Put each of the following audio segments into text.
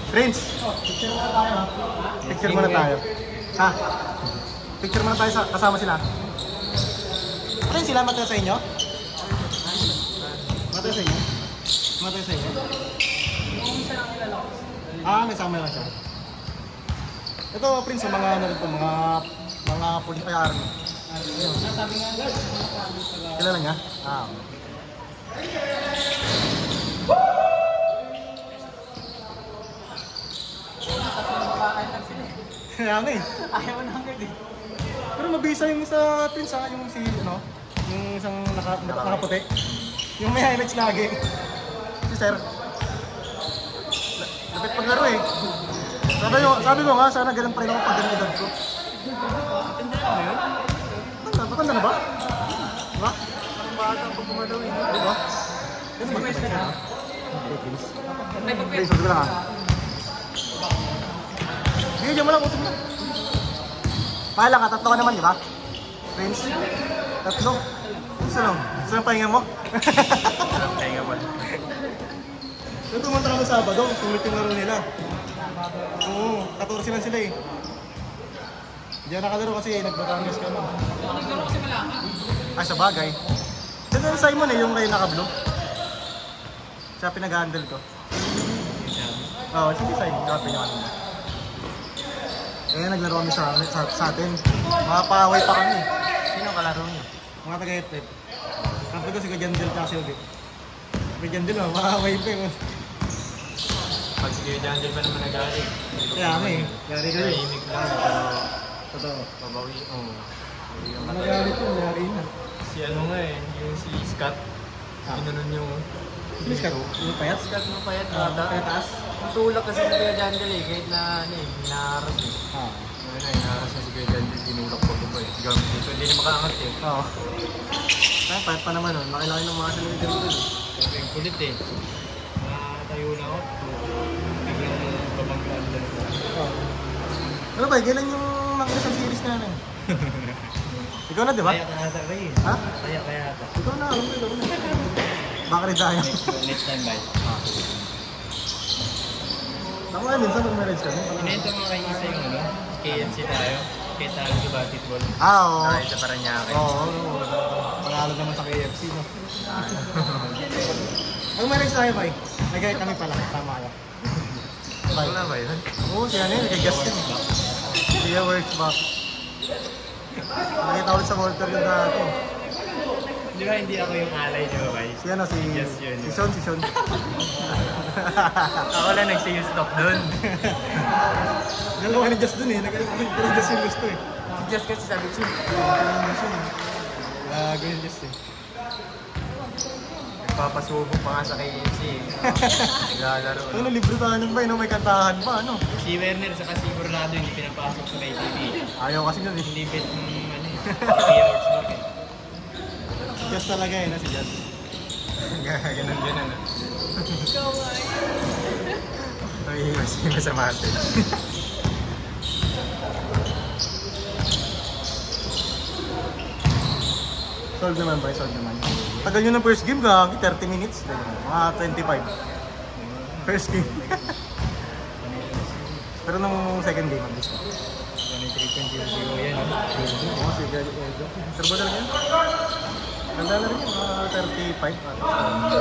Prince, picture muna tayo ha. Picture muna tayo. Ha? Picture muna tayo kasama sila. Ano sila? Matay sa inyo? Matay sa inyo? Matay sa inyo? Ah, may sama lang siya. Ito, Prince, mga ano rin ito, mga pulis ay army. Kilala niya? Ah, Kaya eh. Ayaw mo na agad eh. Pero mabisa yung sa Prince ha, yung si, ano, yung isang nakaputi. Yung may highlights lagi. Si Sir. Lapit paglaro eh. Sabi ko nga, sana ganun pa rin ako pag ganun edad ko. Matanda na yun? Matanda na ba? Diba? Parang bata pa pumalaw eh. Diba? Kasi may isa na. Please, wag ko lang ha. Bigyan mo lang, utog na. Mahal lang ha, tatlo ka naman, di ba? Prince? Tatlo? Gusto lang? Gusto lang pahinga mo? Pahinga mo. Nung pumunta kami Sabado, sulit yung laro nila. Oo, 14 lang sila eh. Hindi na nakalaro kasi nag-Batangas ka na. Naglaro kasi malakas. Ay, sa bagay. Ito yung Simon eh, yung kayo naka-blue. Siya pinag-handle ko. Oo, sige Simon, kapin yung ano na. Eh, naglaro kami sa atin. Mga paaway pa kami. Sino kalaro niyo? Mga taga-FF. Kapag ko si Kajandel kasi ulit. Kajandel oh, paaway pa yun. Pag si Kuya Jandel pa naman nag-aalig. Kaya kami eh. Yari ko yun. Tahimik lang pero Totoo. babawi. Oo. Nagalit yun, yari na. Si ano nga eh, yung si Scott. Pinunon yung... Please ka, yung payat? Scott mo payat bata. Kaya taas? Ang tulak kasi si Kuya Jandel eh, kahit na ano eh, hinaharap eh. Ngayon na, hinaharap na si Kuya Jandel, tinulak pa ba eh. Gamit dito, hindi na makaangat eh. Oo. Kaya payat pa naman nun, laki-laki ng mga salita dito eh. Ang kulit eh. Nakatayo na ako. Biglang babanggaan lang. Ano ba, kailan yung mga isang series na ano? Ikaw na, di ba? Kaya ka ata ba eh. Ha? Kaya ata. Ikaw na, alam mo ikaw na. Baka rin tayo. Next time bye. Tama nga, minsan pag marriage kami. Inento mo kay Isa yung ano, KFC tayo. Kaya tayo sa basketball. Ah, oo. Tayo sa Paranaque. Oo. Pangalan naman sa KFC, no? Pag marriage tayo, bay. Nagay kami pala. Tama ka. Wala ba yun? Oo, siya na yun. Nagay-gas yun. Siya works back. Nakita ulit sa Walter yung dati. Di ba hindi ako yung alay niyo, guys? Si ano, Yes, yun. si Sean. Ako lang nag-say stop dun. Nagawa ni Just dun eh. Nagawa ni Just yung gusto eh. Just kasi sabi ko, Ganyan Just eh. nagpapasubo pa nga sa KFC eh. Naglalaro. Ano, libre tayo nun ba? May kantahan pa, ano? Si Werner sa kasi Bernardo hindi pinapasok sa KTV. Ayaw kasi nun eh. Hindi bet ng ano eh. 3 hours back eh. Just talaga eh, si Just. Ganun ano. Ay, mas sa mate. Solve naman ba? Solve naman. Tagal nyo ng first game, gagi, 30 minutes. Mga 25. First game. Pero nung second game, ang gusto. 23.00 yan. Oo, sige. Turbo talaga yan. Ganda na rin yun, mga 35. Ito.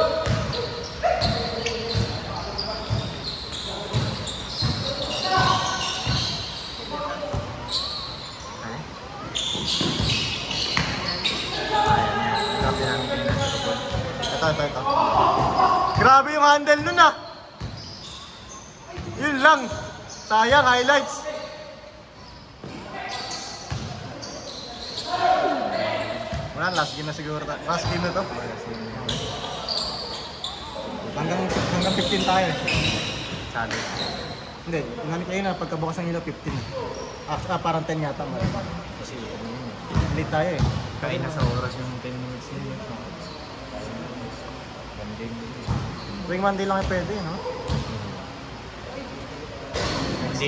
Grabe yung handle nun ah. Yun lang. Sayang, highlights. Wala, last game na siguro. Last game na to. Hanggang 15 tayo eh. Sabi. Hindi, nani kayo na pagkabukas ng ilaw 15. Parang 10 yata. Kasi Late tayo eh. kahit nasa oras yung 10 minutes nila. Tuwing Monday lang yung pwede, no? Hindi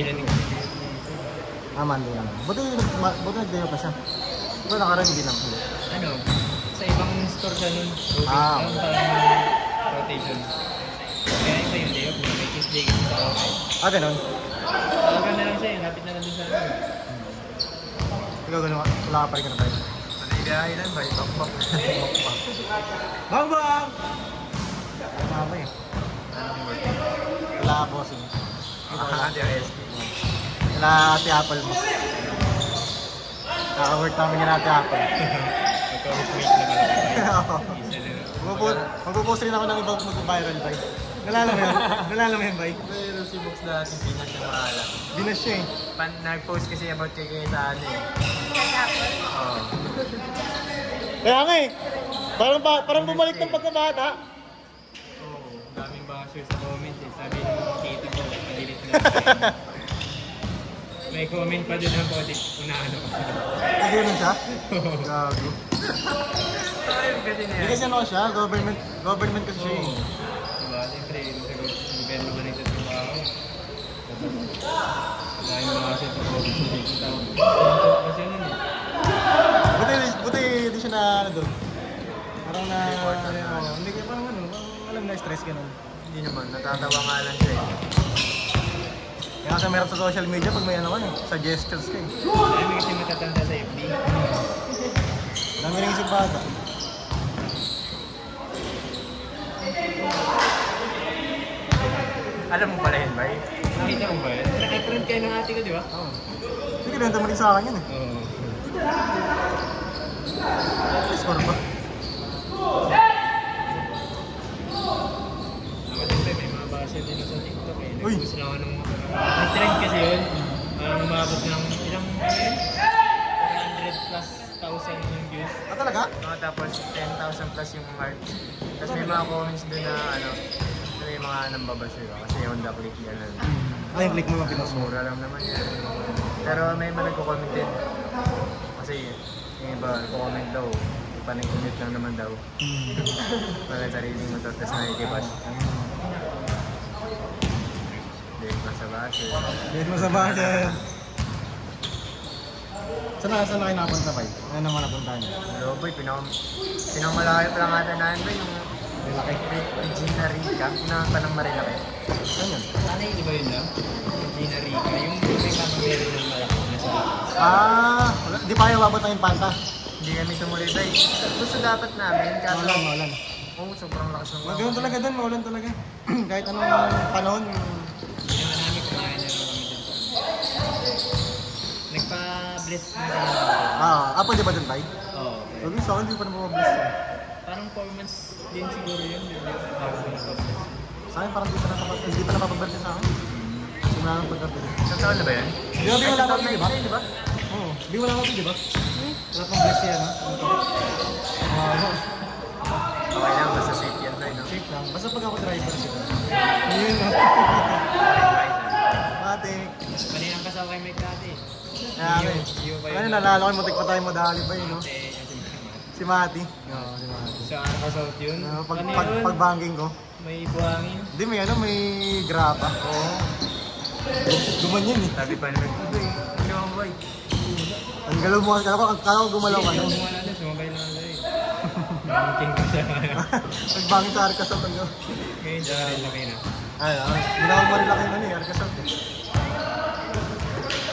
na Monday lang. Buti nag-day pa siya. Buti nakaraan hindi lang. ano, sa ibang store sa nun, Ah. parang rotation. Kaya iba yung day off, may Tuesday kasi sa Ah, ganun. Talaga na lang siya, lapit na lang din sa ano. Ikaw ganun, wala ka pa rin ka na tayo. Panahigahay lang ba? Ibak-bak. Bang bang! Mama eh. Anong word? Wala ka bossing. Hindi ako SK. Wala Ate Apple mo. Kaka-work namin yung Ate Apple. Magka-workmate na malaki. Magpo-post rin ako ng ibang mag-viral bay. Nalala mo yun? Nalala mo yun bay? Pero si Box dati pinas na mahala. Binas siya eh. Nag-post kasi about kay sa ano eh. Oo. Kaya nga eh. Parang bumalik ng pagkabata. Oo. Daming basher sa comment eh. Sabi nung makita ko, padilit na. May comment pa din ang body. Unaano ko. Hindi ganun siya? Gago. Kasi na Hindi kasi ano siya, government kasi siya eh. Diba? Siyempre, gobyerno ba nito sa tao? Dahil mga siya sa COVID-19 tao. Kasi ano eh. Buti hindi siya na ano doon. Parang na, hindi kayo parang ano, alam na stress ganun. Hindi naman, natatawa nga lang siya eh. Kaya kasi meron sa social media pag may ano kan eh, suggestions ka eh. Dami kasi matatanda sa FB. Dami rin isip bata. Alam mo pala yun, bay? Nakita mo ba yun? Naka-friend kayo ng ate ko, di ba? Oo. Sige, ganun tamalik sa akin yun eh. Oo. Score ba? Ako siyempre, may mga base din sa TikTok eh. Uy! Nag-post lang ako nung... Nag-trend kasi yun. Parang umabot ng ilang... 400 plus thousand yung views. Ah, talaga? Tapos 10,000 plus yung mark. Tapos may mga comments doon na ano... May mga nambabash yun. Kasi on the click yan lang. Ay, yung click mo yung pinost mo. Mura lang naman yan. Pero may iba nagko-comment din. Kasi yung iba nagko-comment daw. Panag-init lang naman daw. Wala sariling mo to. Tapos nakikibash. Date mo sa base. Date mo sa base. Saan na kayo napunta ba? Ano naman napuntahan niyo? Hello boy, pinamalayo pa lang ata namin ba yung Laki. Regina Rica na panang Marilaki. Ano yun? Ano yun, di ba yun lang? Regina Rica, yung may pamangeri ng malaki na sa Ah, di pa kayo babot ng Infanta. Hindi kami tumuloy ba eh. Gusto dapat namin, kaso... Maulan. Oo, sobrang lakas ng Ganoon talaga doon, maulan talaga. Kahit anong panahon. Hindi naman namin kumain na lang kami dun sa nagpa-bless na rin ako. Pwede ba doon, bay? Oo. Sabi sa akin, di pa na mabless. Parang 4 months din siguro yun. Bago ko nagpa-bless. Sa akin, parang hindi pa napapaberte sa akin. Simula ng pagkabili. Isang taon na ba yan? Di ba, wala ka di ba? Di ba? Oo, di wala ka di ba? Wala pang bless yan, ha? Okay lang, basta safe yan tayo, no? Safe lang. Basta pag ako driver siya. Yun, no? Matik. Kaninang kasama kay Mike dati. Ano, nalala ko yung mutik pa tayo madali ba yun, no? Si Mati. Oo, si Mati. Sa Arcasalt yun? Pag banking ko. May buhangin. Hindi, may graba. Oo. Gumanyan eh. Sabi pa naman, hindi mo boy. Ang galaw mo, kala ko gumalaw ka. Hindi, gumalaw na, sumabay lang ako eh. Banking ko siya. Pagbangin sa Arcasalt ang gawin. Ngayon, siya rin laki na. Ay, ginawang marilaki na eh, Arcasalt eh.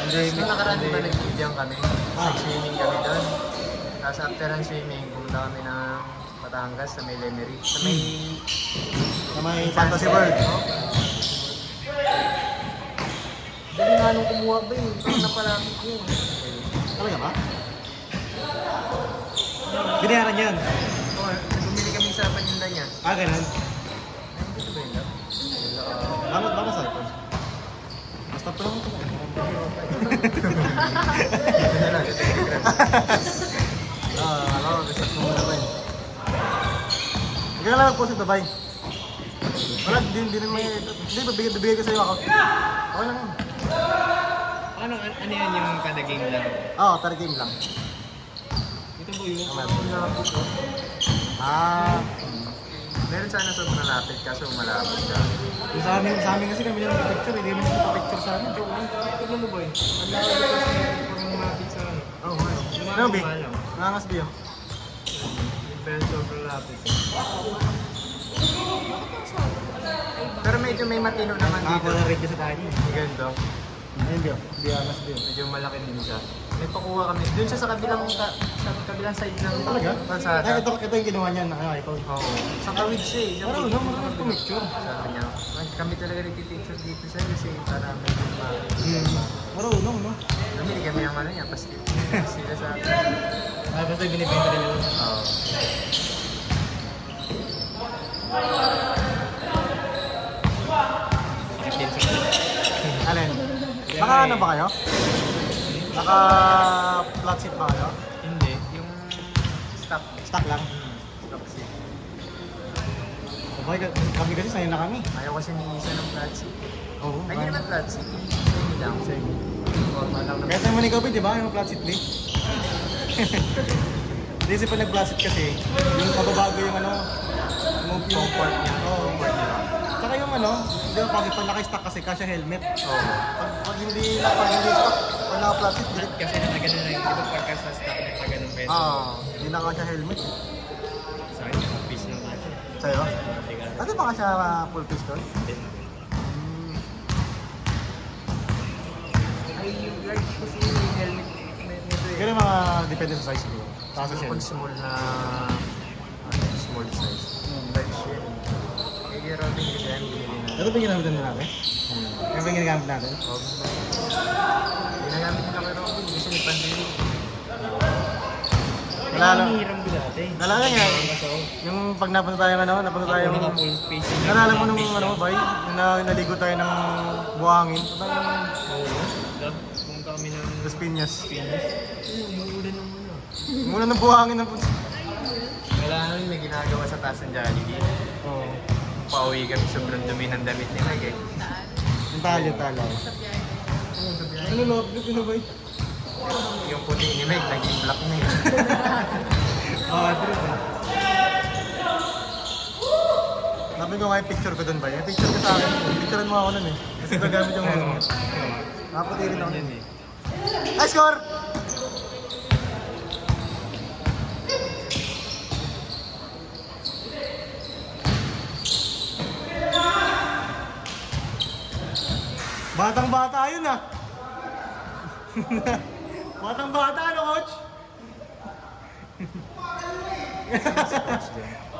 Hindi, nakaraan ba nag-videoan kami? Nag-swimming kami doon. Tapos after ng swimming, pumunta kami ng Batangas sa may Lemery. Sa may Fantasy World. Dali nga nung kumuha ba eh. Parang napalapit ko. Talaga ba? Binayaran yan. Oo, bumili kami sa paninda niya. Ganun. Ano ba yun? Bakit sa iPhone? Basta pa lang ito. Ito na lang, ito yung Telegram. Gusto ko muna ba yun? Hindi ka lang nag-post ito, bay. Wala, hindi naman hindi, bibigay ko sa'yo ako. Okay lang yun. Ano yan yung kada game lang? Oo, per game lang. Ito ba yung malapit ko? Meron sana sa malapit kaso malapit siya. Yung sa amin kasi kami lang picture, hindi naman nagpa-picture sa amin. Ito mo ba yun? Ang laki ko kasi parang malapit sa ano. Oo, ano ba? Nangangas ba yun? Yung pero sobrang lapit. Pero medyo may matino naman dito. Nakakuha rin ka sa tayo. Ang ganda. Hindi oh. Hindi amas din. Medyo malaki din siya. May pakuha kami. Doon siya sa kabilang side ng Talaga? kalsada. Ay, ito yung ginawa niya na iPhone. Oo. Sa kawid siya eh. Parang no, marunong pumicture. Sabi niya, kami talaga nagpipicture dito siya kasi para may Marunong, no? Namili kami ang ano niya, paskil. Sila sa akin. Ay, basta yung binibenta nila yun. Oo. Alin? Naka ano ba kayo? Naka flat seat ba kayo? Hindi. Yung stock. Stock lang. Stock seat. Okay, kami kasi sanay na kami. Ayaw kasi ni isa ng flat seat. Oo. Ay, hindi naman flat seat. Hindi lang. Normal lang naman. Kahit naman ikaw, di ba? Yung flat seat, di? Hindi kasi pag nag-flat seat kasi, yung mababago yung ano, yung Comfort niya. Oo. Comfort niya. Saka yung ano, di ba pag naka-stock kasi, kasya helmet. Oo. Pag hindi stock, pag naka-flat seat, direct. Kasi nakagano na yung iba pagka sa stock na pagganong peso. Hindi naka-kasya helmet. Sa akin, yung piece ng kaso. Sa'yo? Ano ba kasya full face doon? Ay, yung large kasi yung helmet nito eh. Pero mga depende sa size ko. Tapos sa Pag shell. small na small size. Large yun. Kaya Robin kasi yan, binili na. Ito ba yung ginamit natin? Ano ba yung ginagamit natin? Ginagamit nila kay Robin kasi may pandemic. Hiram ko dati. Nalala niya, yung pag napunta tayo napunta tayo full face. nalala mo nung bay, yung naligo tayo ng buhangin. Love, pumunta kami ng Las Piñas. umuulan ng ano. Muna ng buhangin ng Wala namin may ginagawa sa taas ng Jollibee. Oo. Pauwi kami sobrang dumi ng damit ni Mike eh. Yung talo. Ano loob ko pinabay? Yung puti ni Mike, naging black na yun. True ba? Sabi ko nga yung picture ko dun ba? Yung picture ko sa akin. Picturean mo ako nun eh. Kasi nagamit yung helmet. Nakaputi rin ako nun. Ay, score! Batang-bata yun ah! Batang-bata ano, coach?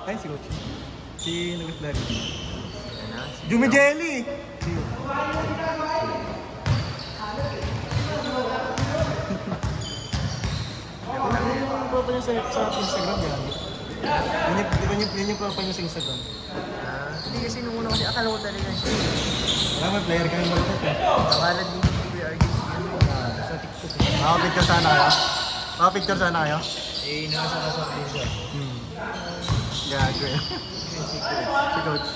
Ay, si coach. Si Lucas Dari. Jumi Jelly! Yung profile niya sa Instagram yan. Yun yung profile niya sa Instagram. Hindi kasi nung una kasi akala ko talaga siya. Wala, may player ka ng Malpot eh. Akala din yung PBRG Sa TikTok eh. Makapicture sana kayo? Makapicture sana kayo? eh, nasa kasap din siya. Gago eh. Si coach.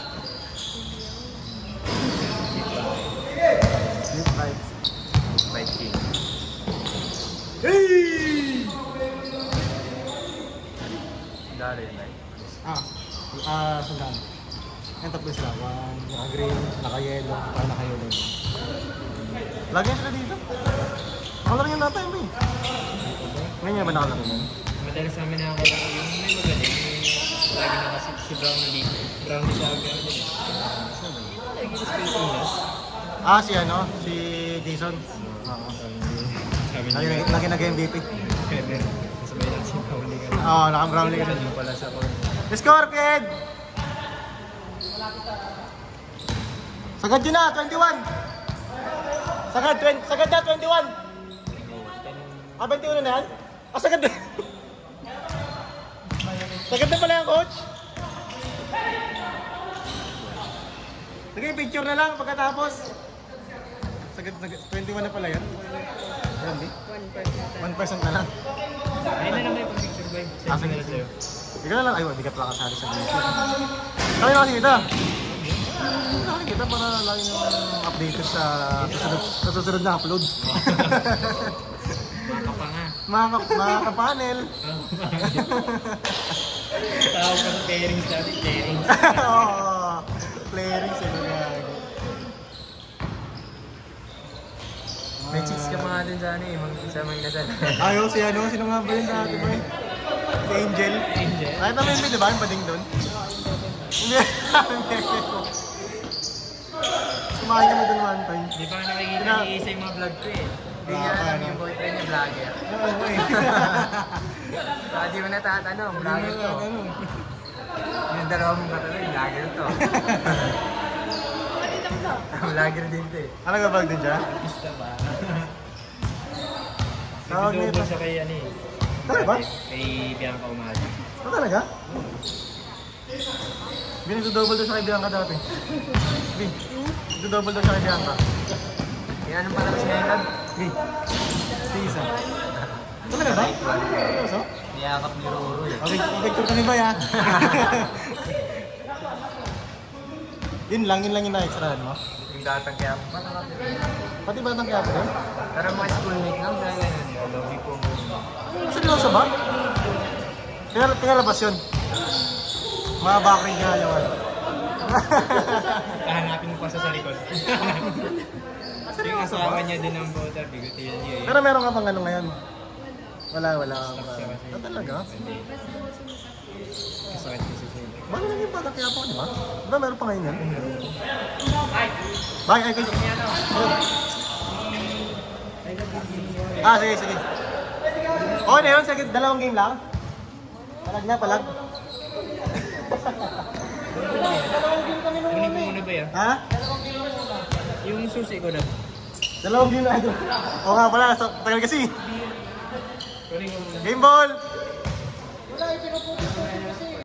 Deep vibes. Bike king. Hey! Dari yun like. Sandaan. Yan tatlo sila. One, naka-green, naka-yellow, para naka-yellow. Lagi sila dito. Nakalaro yung natin mo eh. Ngayon ba nakalaro yun? Madalas namin nakakalaro yung may magaling. Lagi na kasi si Brownlee. Brownlee sa agad din. Lagi sa Pilipinas. Si ano? Si Jason. Oo. Sabi niya. Lagi nag-MVP. Kasabay lang si Brownlee. Oo, naka-Brownlee ka Ano pala sa ko. Scorpion! Sagad yun na, 21! Sagad na, 21! 21 na yan? Sagad na! Sagad na pala yan, coach! Sige, picture na lang pagkatapos. Sagad, 21 na pala yan. Ayan, di? 1% na lang. Ayun na lang may pag-picture ba? Sige na sa'yo. Ikaw na lang. Ay, hindi ka pala kasali sa video. Kami na kasi kita. Kami kita para lagi nyo updated sa susunod na upload. Makapa nga. Mga kapanel. Tawag ka sa pairings natin, pairings. Oo. Playering sila gago. May chicks ka mga dun sa ano eh, sa mga inasal. Ayaw si ano, sino nga ba yun dati ba? Si Angel. Angel? Nakita mo yun, di ba? Yung bading doon. Kumain kami doon one time. Di pa nakikita ni Isa yung mga vlog ko eh. Hindi niya alam yung boyfriend niya vlogger. Oo, eh. Di mo natatanong, vlogger to. Yung dalawa mong katanong, vlogger to. Vlogger din to eh. Ano ka vlog din siya? Artista ba? Tawag nito. Nag-double siya kay ano eh. Talaga? Kay Bianca Umali. Ano talaga? Binigdo-double daw siya kay Bianca dati. Binigdo-double daw siya kay Bianca. Yan anong palabas ngayon lang? Tisa. Talaga ba? Seryoso? Niyakap ni Roro eh. Okay, picture ka ni Bay ha? Yun lang yung na-extrahan mo. Yung datang kaya mo. Pati batang kaya pa rin? Pero mga schoolmate lang, kaya ganyan. Lobby po mo. Seryoso ba? Pinalabas yun. Mga backring nga yung ano. Kahanapin mo pa sa likod. Yung asawa niya din ang bota, bigutin niya eh. Pero meron ka pang ano ngayon? Wala. Talaga? Hindi. Kasakit kasi siya. Bakit naging batang kaya pa, di ba? Diba meron pa ngayon yan? Bakit? Ay, kayo. Sige. Okay na yun, sige. Dalawang game lang. Palag. Kunin mo muna ba yan? Ha? Yung susi ko na. Dalawang game na ito. Oo nga pala, tagal kasi. Kunin mo muna. Game ball! Wala, ipinuputol ko kasi.